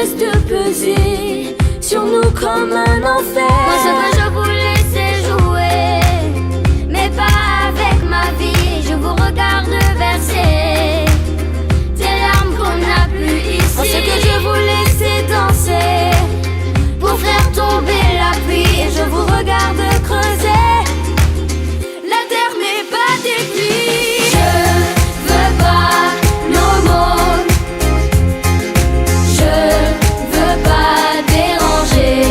cesse de peser sur nous comme un enfer. Moi ce que je voulais c'est jouer, mais pas avec ma vie. Je vous regarde verser des larmes qu'on n'a plus ici. Moi ce que je voulais c'est danser pour faire tomber la pluie. Et je vous regarde creuser. La terre n'est pas détruite. Je veux pas nos mots, je veux pas déranger,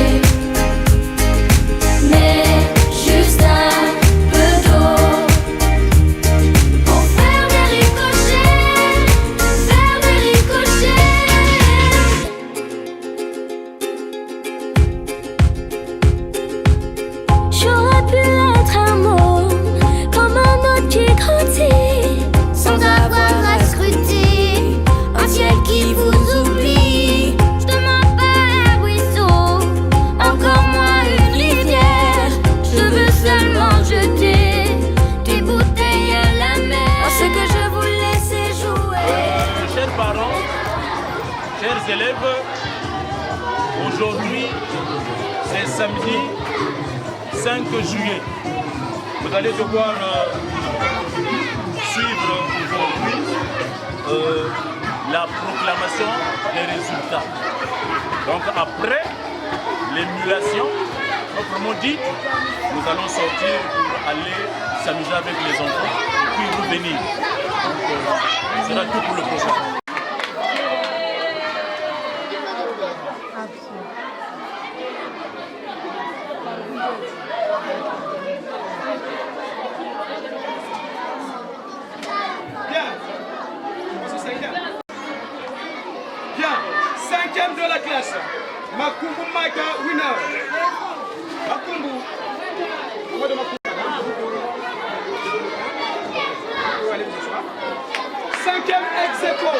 mais juste un peu d'eau pour faire des ricochets, faire des ricochets. J'aurais pu être un mot comme un autre qui grandit Sans avoir à scruter un ciel qui vous oublie. Je demande pas un ruisseau, encore moins une rivière. Je veux seulement jeter des bouteilles à la mer. Ce que je voulais c'est jouer. Chers parents, chers élèves, aujourd'hui c'est samedi 5 juillet. Vous allez devoir suivre aujourd'hui la proclamation des résultats. Donc après l'émulation, proprement dit, nous allons sortir pour aller s'amuser avec les enfants et puis revenir. Donc ce sera tout pour le programme. Bien, cinquième de la classe, Makumbu Maika winner. Makumbu. Cinquième ex-aequo,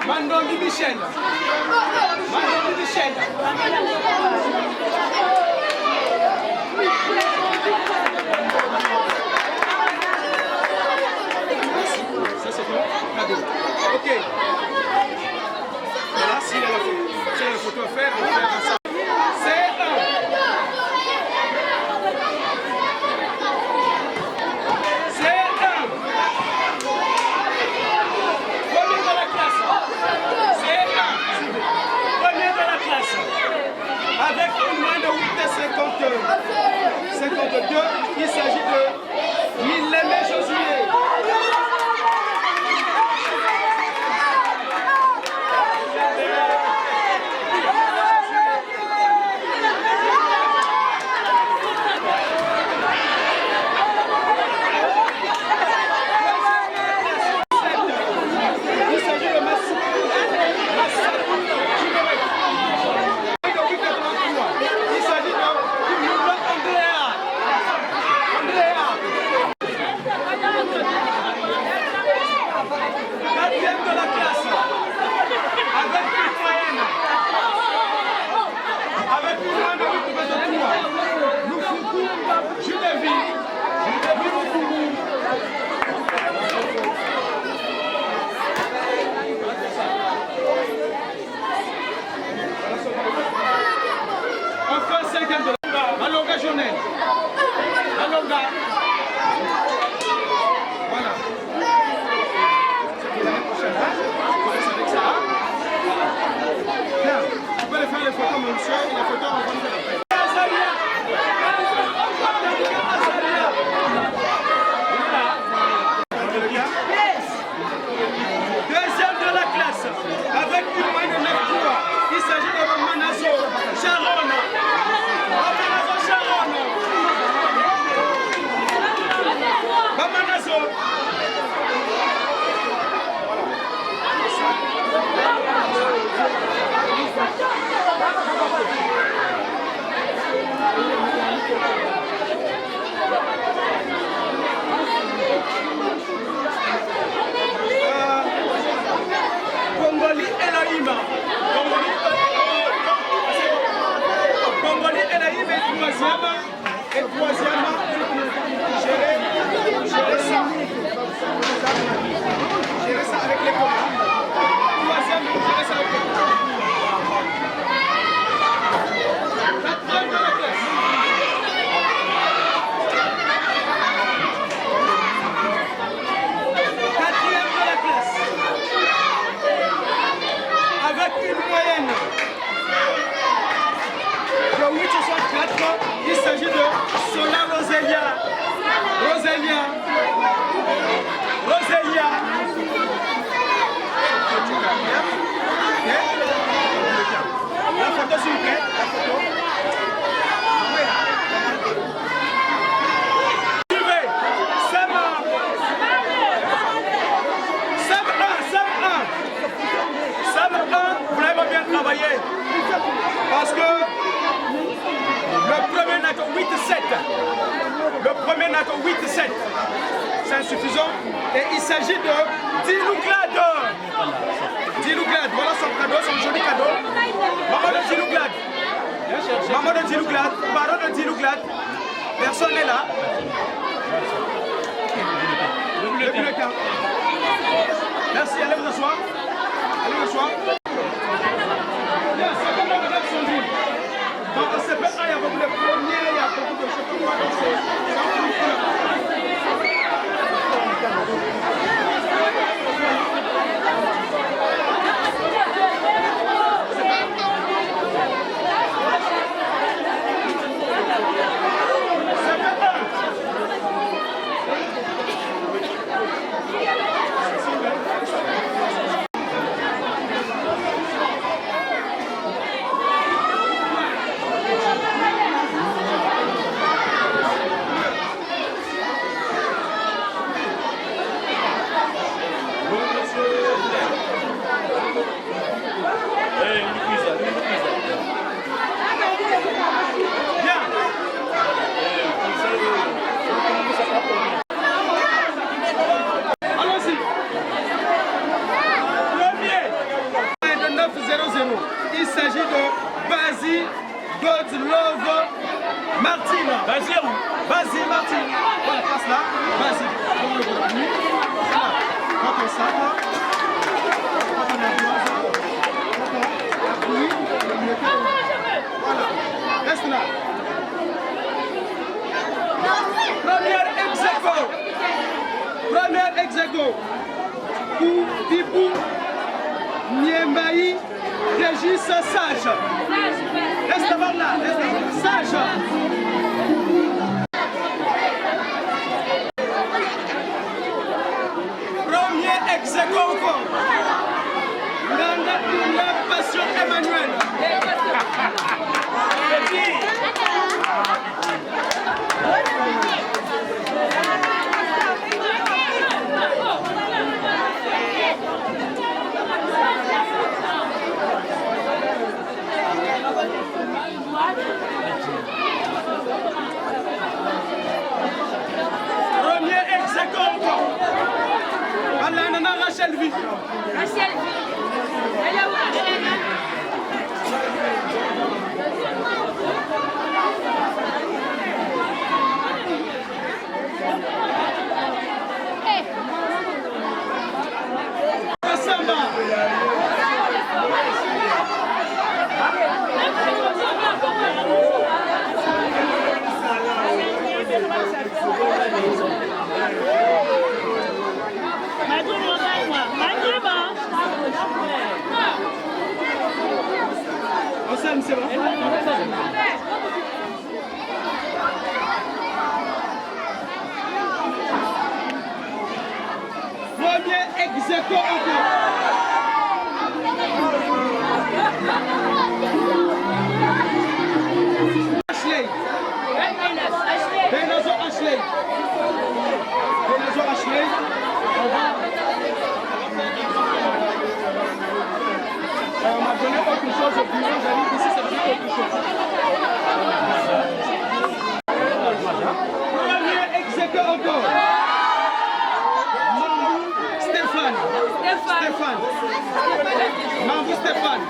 Mandongi Michel. Mandongi Michel. Ça c'est bon? Cadeau. Ok. Voilà, s'il y a la photo à faire, on va faire ça. C'est un. C'est un. Premier de la classe. C'est un. Premier de la classe. Avec une moins de 8,52. Il s'agit de Millemé Josué. Enfin, cinquième de la Malonga Jonel. Malonga. Voilà. C'est l'année prochaine. On commence avec ça. Bien. Tu peux aller faire les photos, mon monsieur. Et la photo, on va faire après. Deuxième de la classe, avec une moyenne de 9 points. Il s'agit de Manazo Sharon. Manazo Sharon. Manazo. Congoli Elohim. Congoli Elohim est troisième. Et troisièmement, gérer ça. Gérer ça avec les copains. Troisième, gérer ça avec les copains. Premier NATO 8-7. C'est insuffisant. Et il s'agit de Dilouglad. Dilouglad, voilà son cadeau, son joli cadeau. Maman de Dilouglad. Maman de Dilouglad, parent de Dilouglad. Personne n'est là. Le bulletin. Merci, allez vous asseoir. Allez vous asseoir. Bien, c'est comme la madame Sondine. Donc, c'est pas il y a beaucoup de premiers, il y a beaucoup de choses. Il s'agit de Basie Godlove Martin. Basie où? Basie Martin. Voilà, passe là. Basie. Comme le contenu. Voilà. Quand on s'arrête. Quand on appuie. Voilà. Reste là. Première ex aequo. Pipou Niembaï Régis Sage. Reste devant là. Sage. Premier ex aequo encore. Nanda la Passion Emmanuel. Premier ex aequo. Alana Rachel V. Rachel V. Elle est où? C'est bon. Premier ex aequo encore. Ashley. Benazo Ashley. On m'a donné autre chose au bureau, j'arrive ici, c'est autre chose. Premier ex aequo encore. Mambou Stéphane. Mambou Stéphane.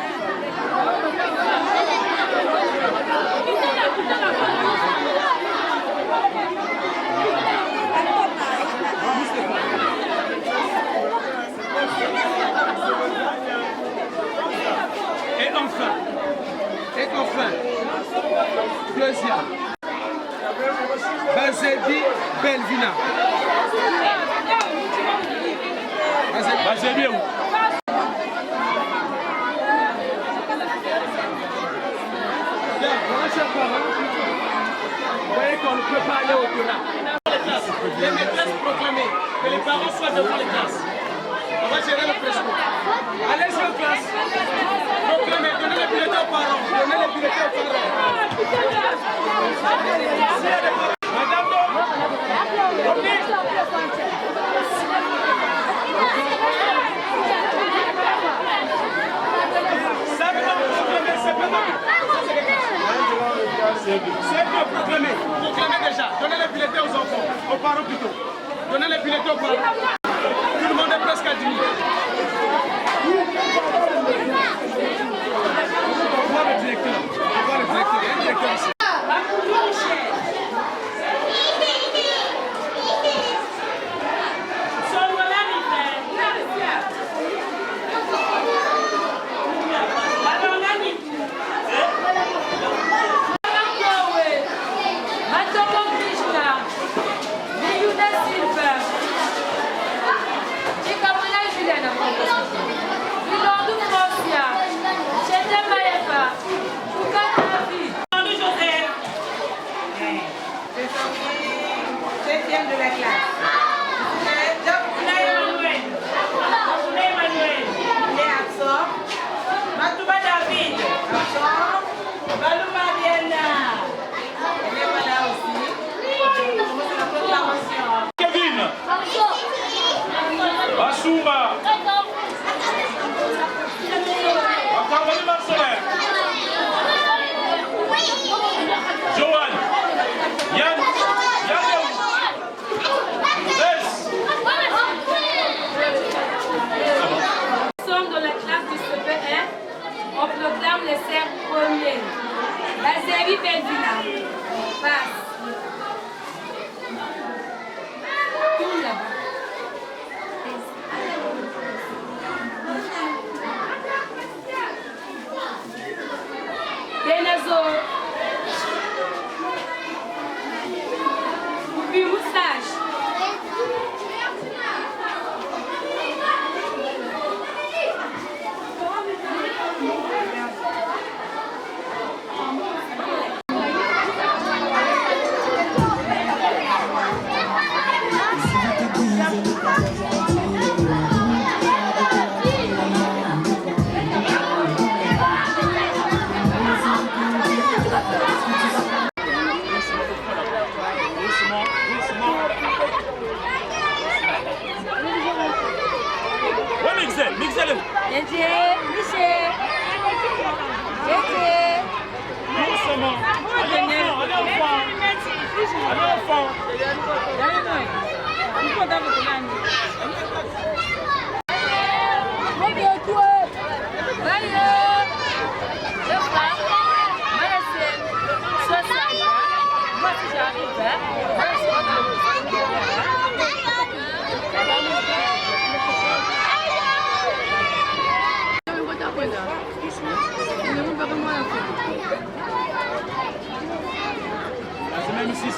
Et enfin, deuxième, Bazebi Belvina. Bazebi où? Bien, voilà, chers parents. Vous voyez qu'on ne peut pas aller au-delà. Les maîtresses proclamées, que les parents soient devant les classes. On va gérer le Facebook. Allez sur classe. Proclamez, donnez les billets aux parents. Donnez les billets aux parents. Madame, proclamez. Proclamez déjà. Donnez les billets aux enfants, aux parents plutôt. Donnez les billets aux parents. Tout le monde est presque à 10 000. On voit le directeur. On voit le directeur. Il y a un directeur ici. De la classe. Matouba David, Baluma Diana, elle est là aussi. C'est la proclamation. Kevin, Basumba, Akabani Marcelin, Johan, Yann, Dans la classe du CP1, on proclame les cercles premiers. La série Bellevilla passe. Tout là-bas. Benazo. Puis moustache. Même ici,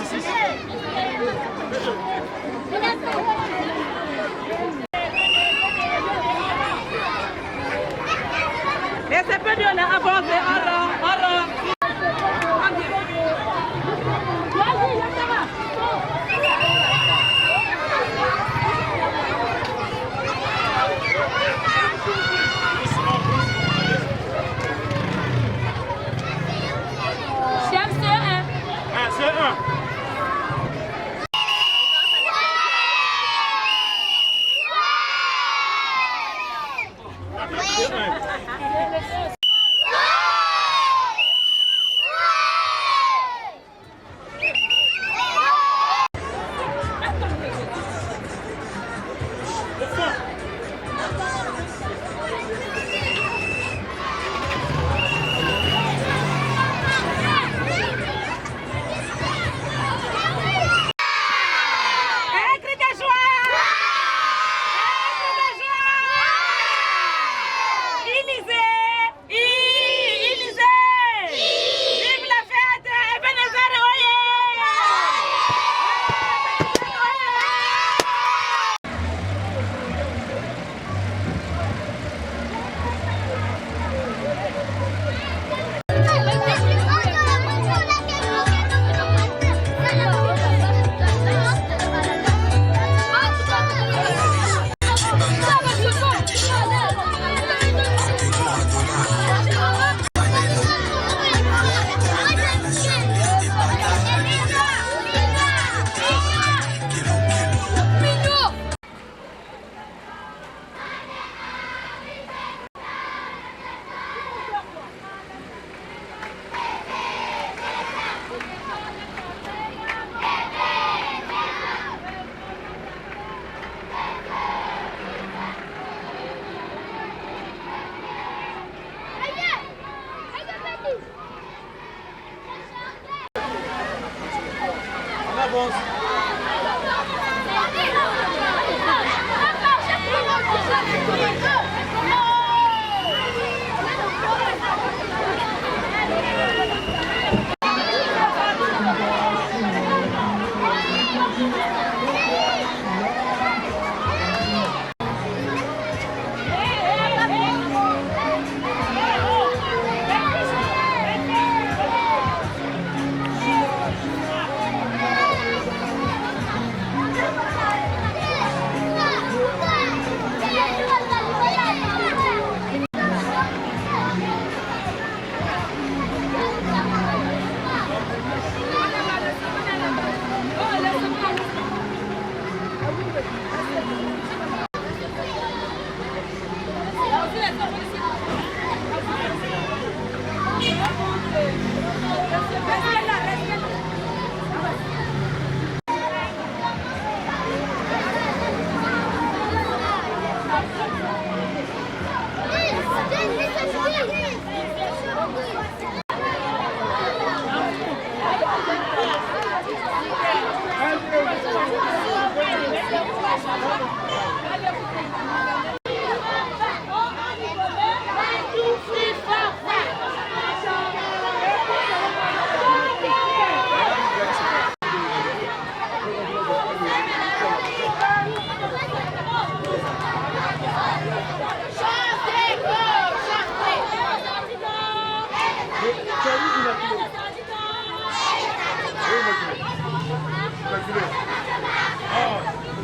réponse.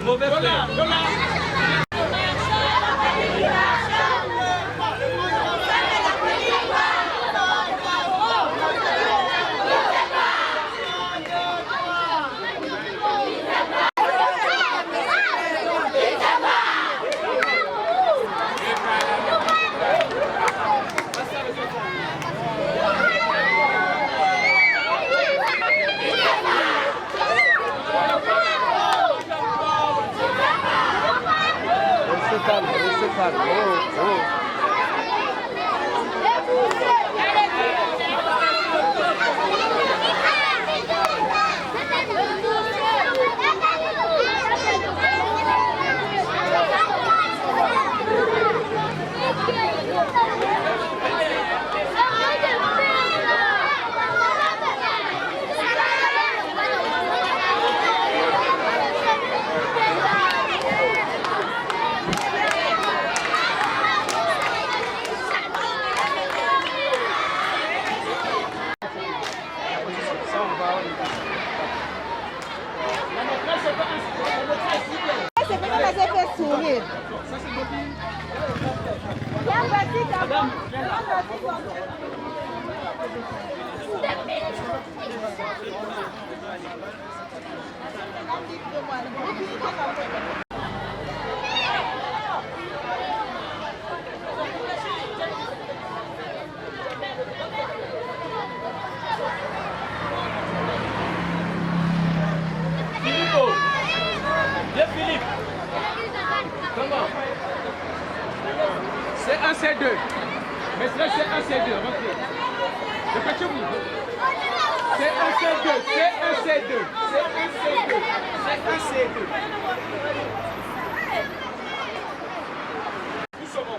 Mauvais frère. C'est un C2. Mais c'est un C2. Répétez-vous. C'est un C2. C'est un C2. C'est un C2. C'est un C2. Nous sommes en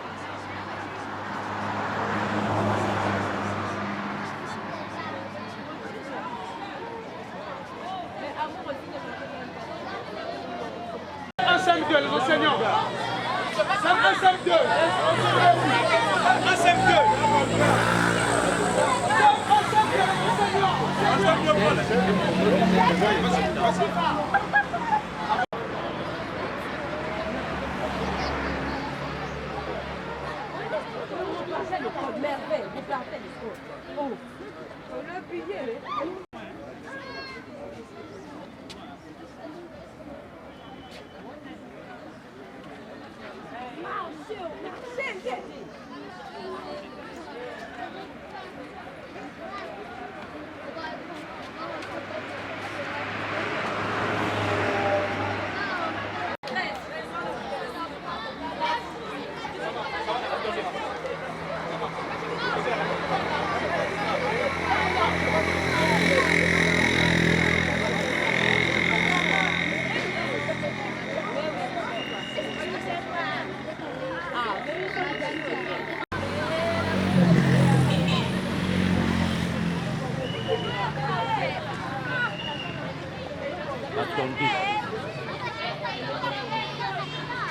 un SEM2, les enseignants. C'est un SEM2. Un SEM2. Merveille, des plantains. Oh, on l'a payé.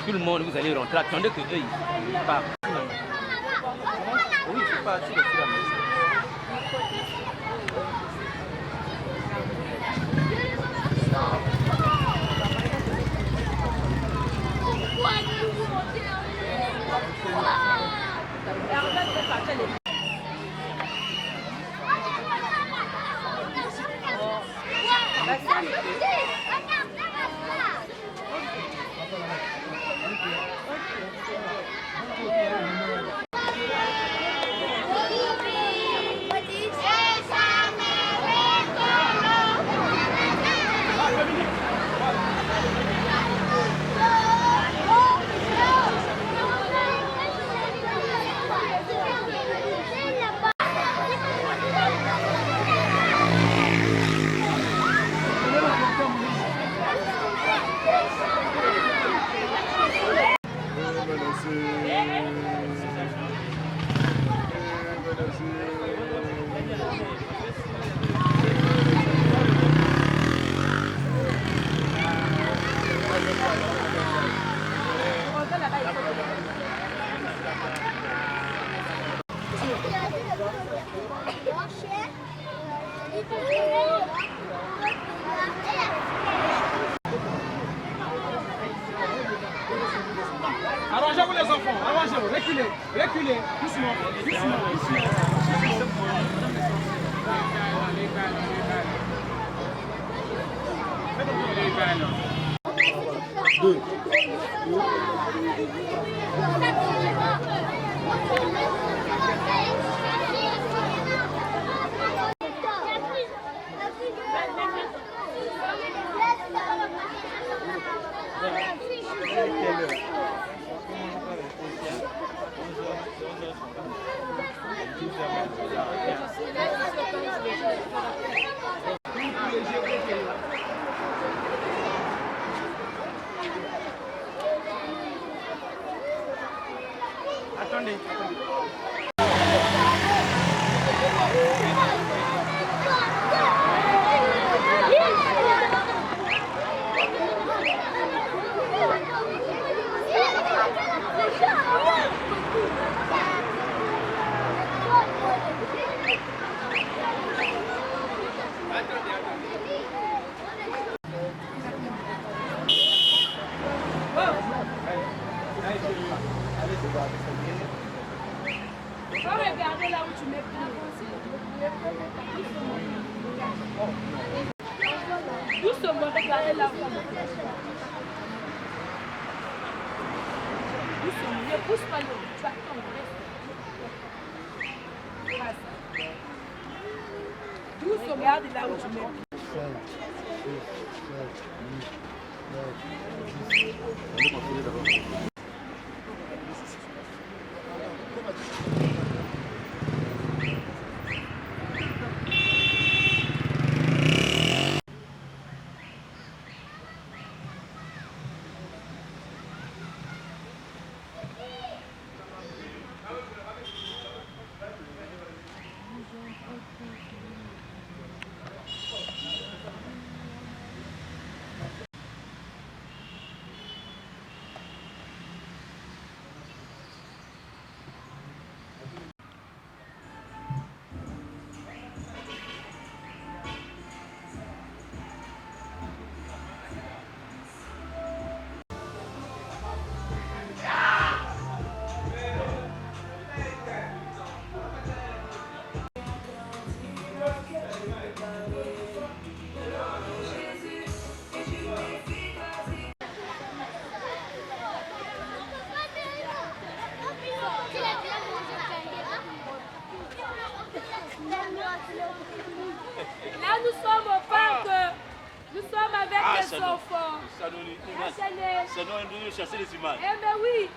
tout le monde, vous allez rentrer. Attendez que eux, ils partent. Oui, c'est parti le fur et à mesure. Arrangez-vous les enfants, arrangez-vous, reculez, reculez, doucement, doucement, doucement. Attendez, Faut regarder là où tu mets plus. Doucement, regardez là où tu mets plus. Doucement, ne pousse pas l'eau. Tu attends, reste. Doucement, regarde là où tu mets plus. Là, nous sommes au parc. Nous sommes avec les enfants. Ça nous chasser les images. Eh bien oui.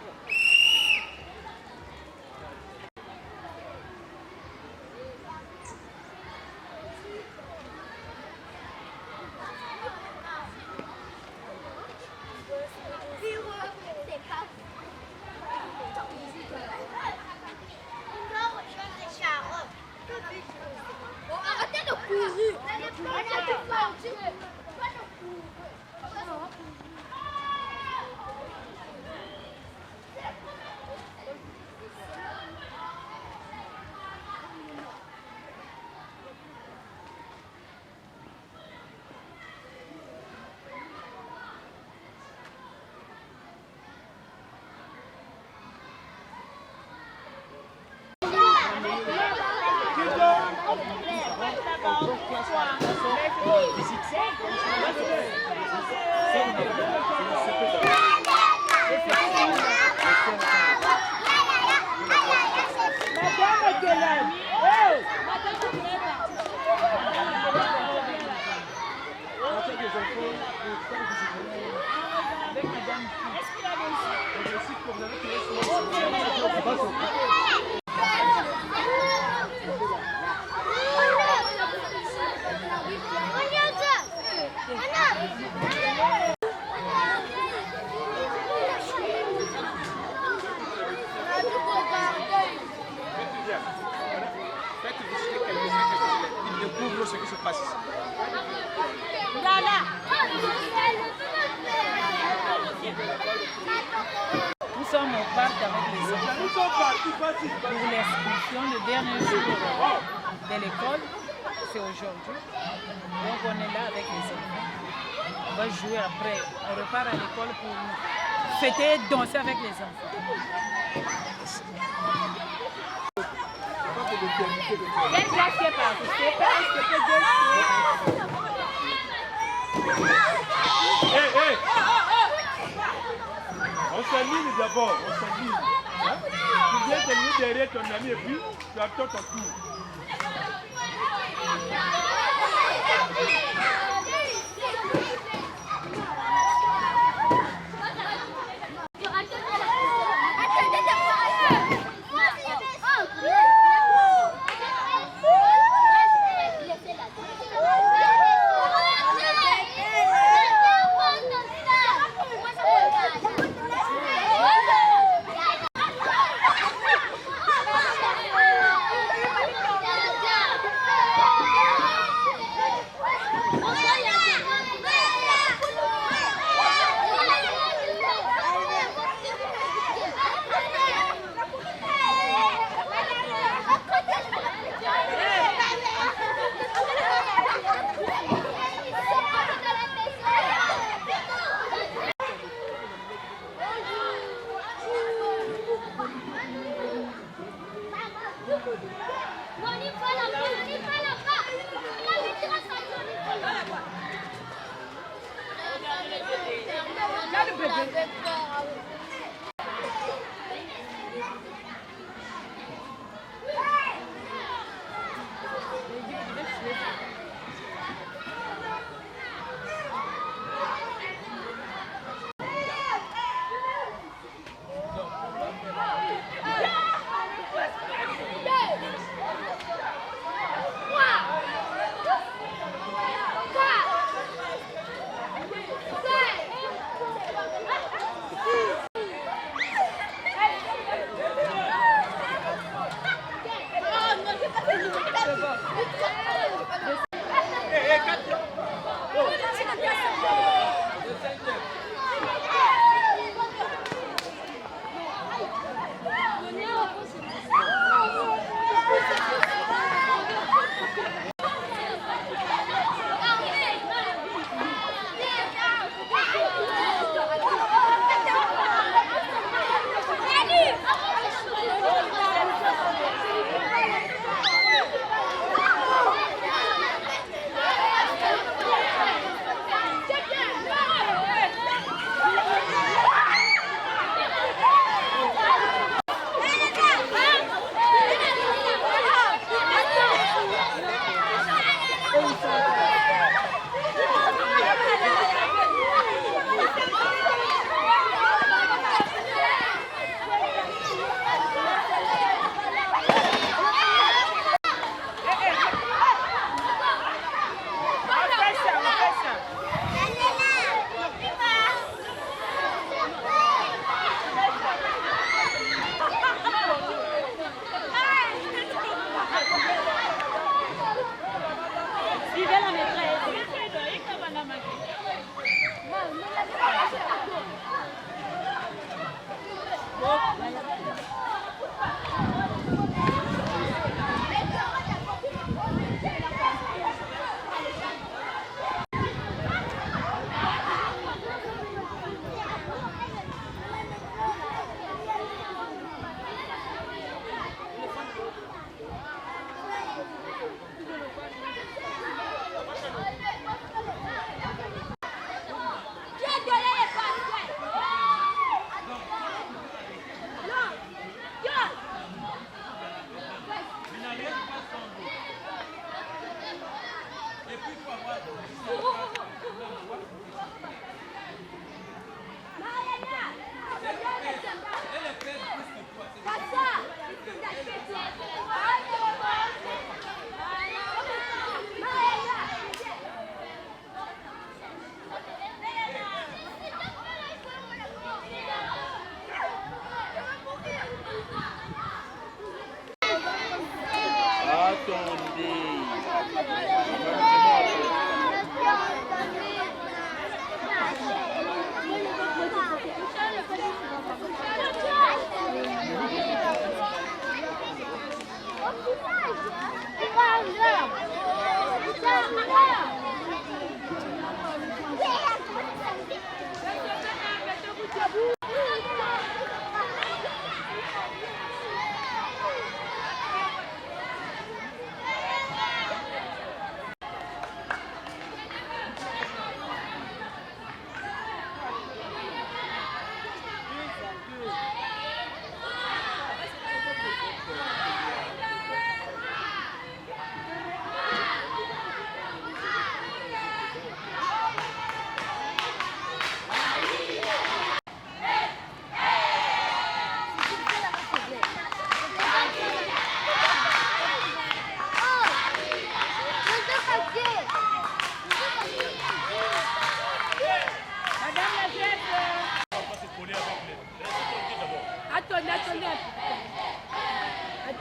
Découvre ce qui se passe ici. Nous sommes au parc avec les enfants pour l'excursion, le dernier jour de l'école, c'est aujourd'hui. Donc on est là avec les enfants. On va jouer après, on repart à l'école pour fêter et danser avec les enfants. Hey. On s'aligne d'abord, on s'aligne. Hein? Tu viens te mettre derrière ton ami et puis tu attends ton tour.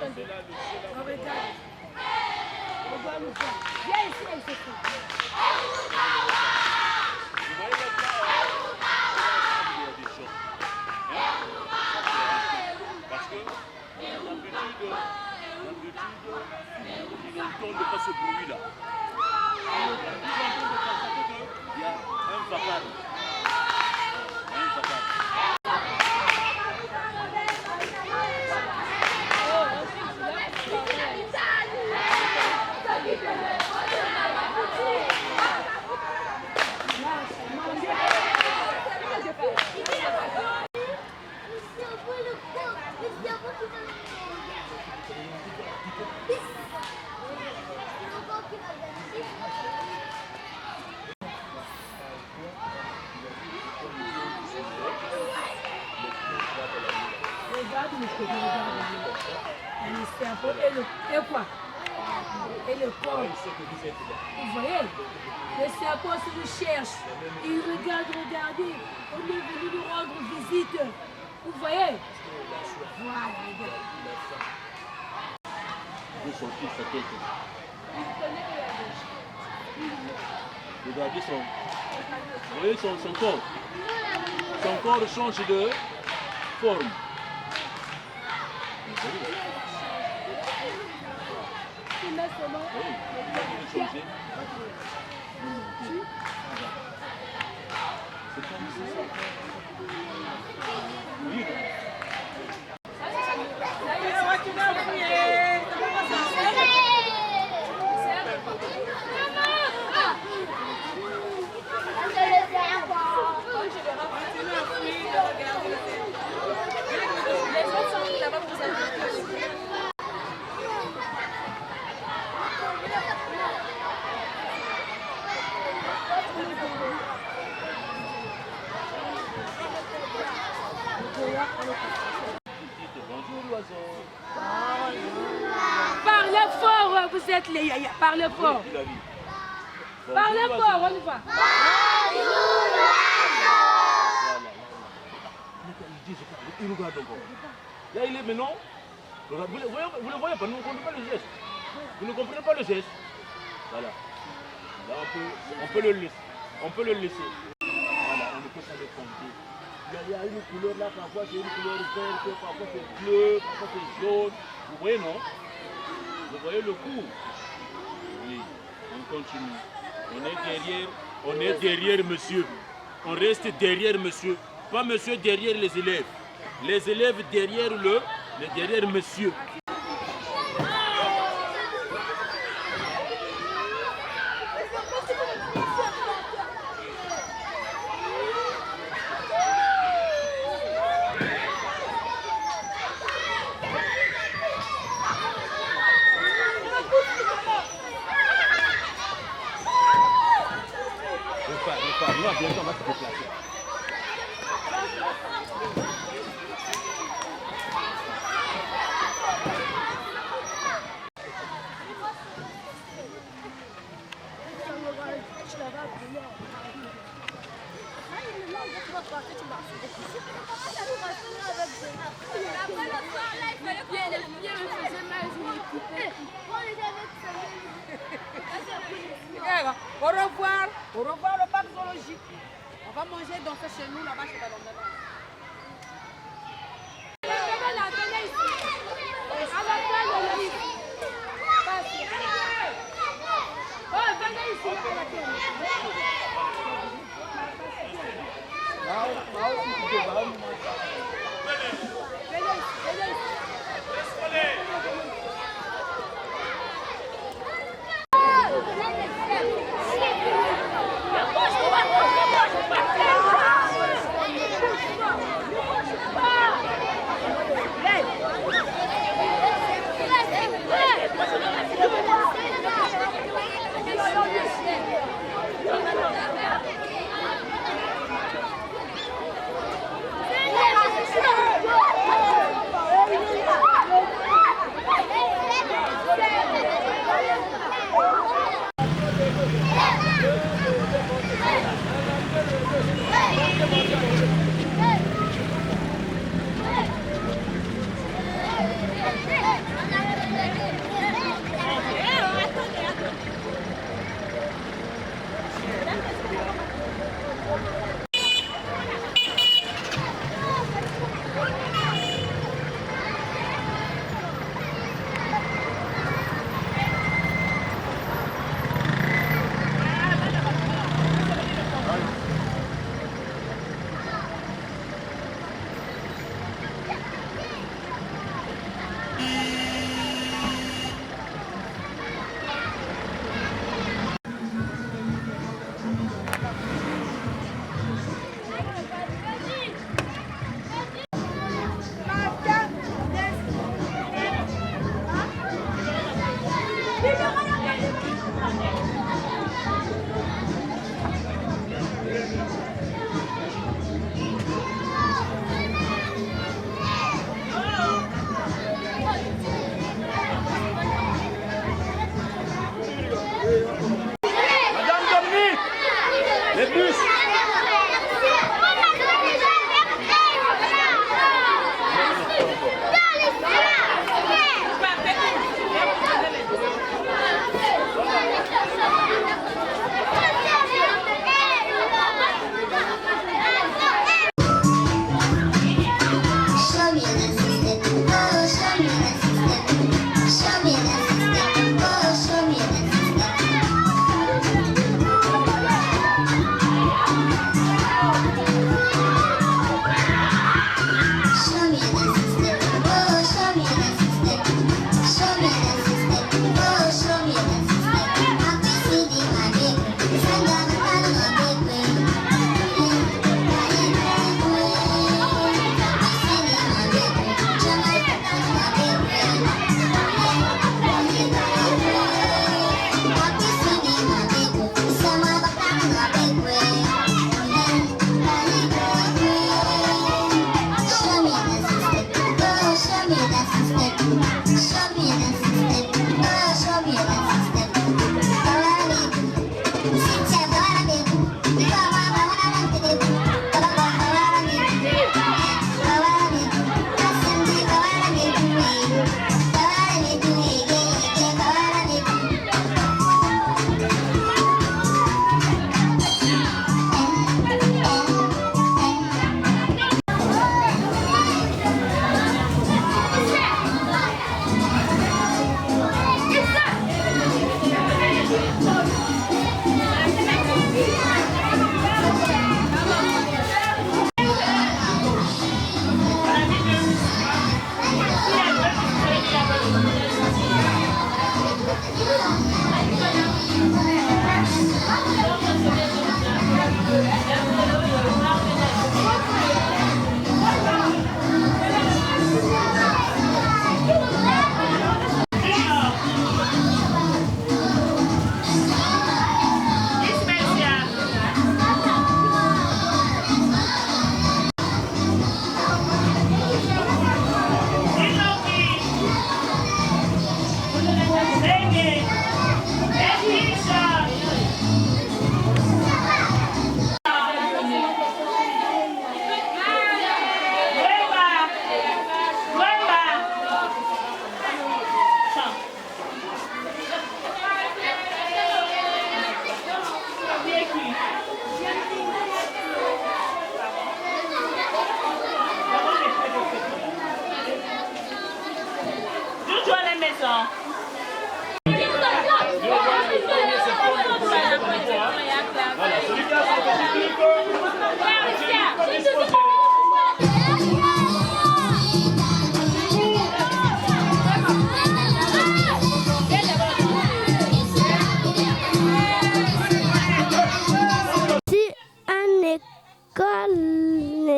attendez. On regarde. On va nous faire. Viens ici, elle se fait. Vous voyez maintenant, il y a des choses. Parce que d'habitude, ils n'entendent pas ce bruit-là. Ils entendent constater qu'il y a un vacarme. Et quoi? Et le corps. Vous voyez? Le serpent se nous cherche. Il regarde, regardez. On est venu nous rendre visite. Vous voyez? Voilà, regarde. Sortir sa tête. Regardez son. Vous voyez son corps. Son corps change de forme. Parlez fort, vous êtes les yaya. Parlez fort. Parlez fort, on y va. Il regarde encore. Là, il est maintenant. Vous ne le voyez pas, nous ne comprenons pas le geste. Vous ne comprenez pas le geste. Voilà. Là, on peut le laisser. On peut le laisser. Voilà, on ne peut pas le compter. Il y a une couleur là, parfois c'est une couleur verte, parfois c'est bleu, parfois c'est jaune. Vous voyez, non? Vous voyez le coup? Oui, on continue. On est derrière monsieur. On reste derrière monsieur. Pas monsieur derrière les élèves. Les élèves derrière derrière monsieur. Bientôt, on va se déplacer. Au revoir le parc zoologique. On va manger donc chez nous là-bas chez Balondana.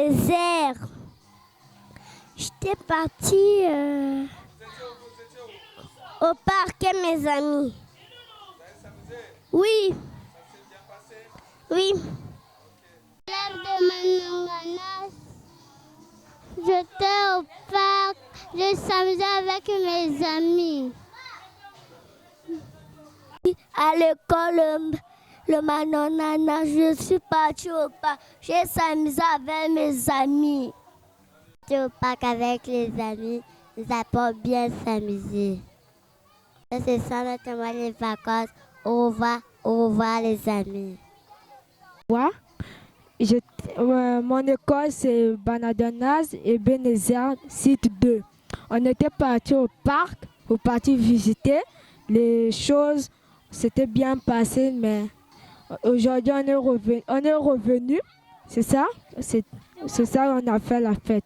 désert. J'étais partie au parc avec mes amis. Oui. Oui. J'étais au parc, je s'amusais avec mes amis. À l'école, le manonana, je suis partie au parc, j'ai s'amusé avec mes amis. J'étais au parc avec les amis, nous avons bien s'amuser. C'est ça notamment les vacances. Au revoir les amis. Moi, mon école c'est Banadonas et Bénézer, site 2. On était partis au parc pour partir visiter. Les choses s'étaient bien passées, mais aujourd'hui on est revenu. C'est ça? C'est ça, on a fait la fête.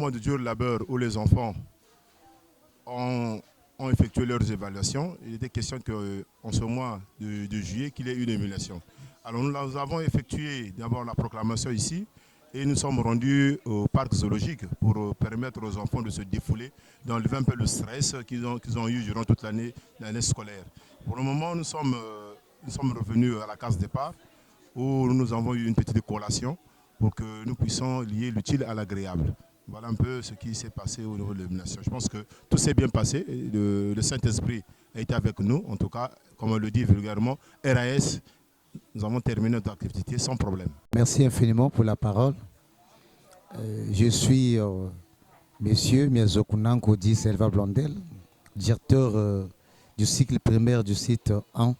moment de dur labeur où les enfants ont effectué leurs évaluations, il était question qu'en ce mois de juillet, qu'il y ait une émulation. Alors nous avons effectué d'abord la proclamation ici et nous sommes rendus au parc zoologique pour permettre aux enfants de se défouler, d'enlever un peu le stress qu'ils ont eu durant toute l'année scolaire. Pour le moment, nous sommes revenus à la case départ où nous avons eu une petite collation pour que nous puissions lier l'utile à l'agréable. Voilà un peu ce qui s'est passé au niveau de l'émulation. Je pense que tout s'est bien passé. Le Saint-Esprit a été avec nous. En tout cas, comme on le dit vulgairement, RAS, nous avons terminé notre activité sans problème. Merci infiniment pour la parole. Je suis monsieur Miazokunan Kodi Selva Blondel, directeur du cycle primaire du site 1.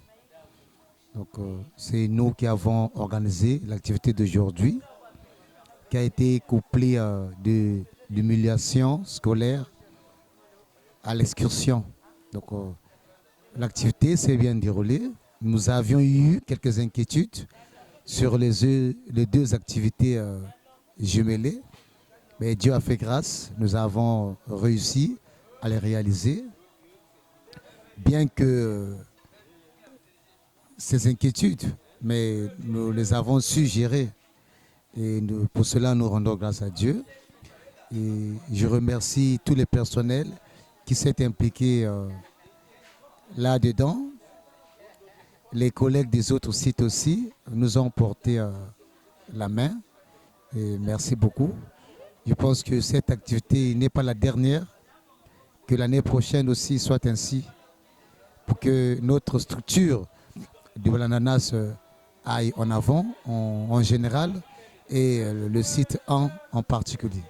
Donc, c'est nous qui avons organisé l'activité d'aujourd'hui, qui a été couplée de l'humiliation scolaire à l'excursion. Donc, l'activité s'est bien déroulée. Nous avions eu quelques inquiétudes sur les deux activités jumelées, mais Dieu a fait grâce. Nous avons réussi à les réaliser, bien que ces inquiétudes, mais nous les avons su gérer. Et pour cela, nous rendons grâce à Dieu. Et je remercie tous les personnels qui s'est impliqués là-dedans. Les collègues des autres sites aussi nous ont porté la main. Et merci beaucoup. Je pense que cette activité n'est pas la dernière, que l'année prochaine aussi soit ainsi, pour que notre structure de l'ananas aille en avant en général et le site 1 en particulier.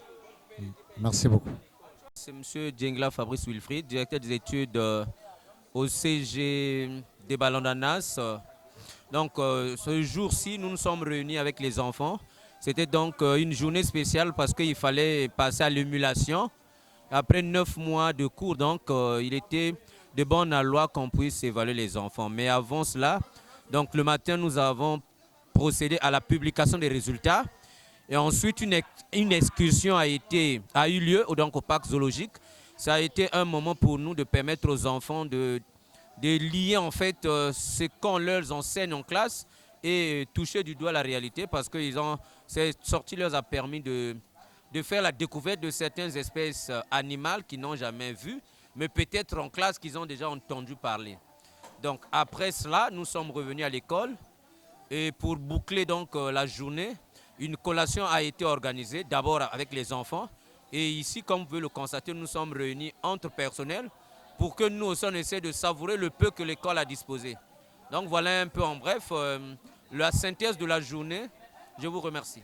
Merci beaucoup. C'est M. Djengla Fabrice Wilfried, directeur des études au CG des ballons d'ananas. Donc ce jour-ci, nous nous sommes réunis avec les enfants. C'était donc une journée spéciale parce qu'il fallait passer à l'émulation. Après 9 mois de cours, donc il était de bonne loi qu'on puisse évaluer les enfants. Mais avant cela, donc le matin, nous avons procédé à la publication des résultats. Et ensuite, une excursion a eu lieu donc, au parc zoologique. Ça a été un moment pour nous de permettre aux enfants de lier en fait ce qu'on leur enseigne en classe et toucher du doigt la réalité parce que cette sortie leur a permis de faire la découverte de certaines espèces animales qu'ils n'ont jamais vues, mais peut-être en classe qu'ils ont déjà entendu parler. Donc après cela, nous sommes revenus à l'école et pour boucler donc la journée, une collation a été organisée d'abord avec les enfants et ici, comme vous pouvez le constater, nous sommes réunis entre personnels pour que nous aussi on essaie de savourer le peu que l'école a disposé. Donc voilà un peu en bref la synthèse de la journée. Je vous remercie.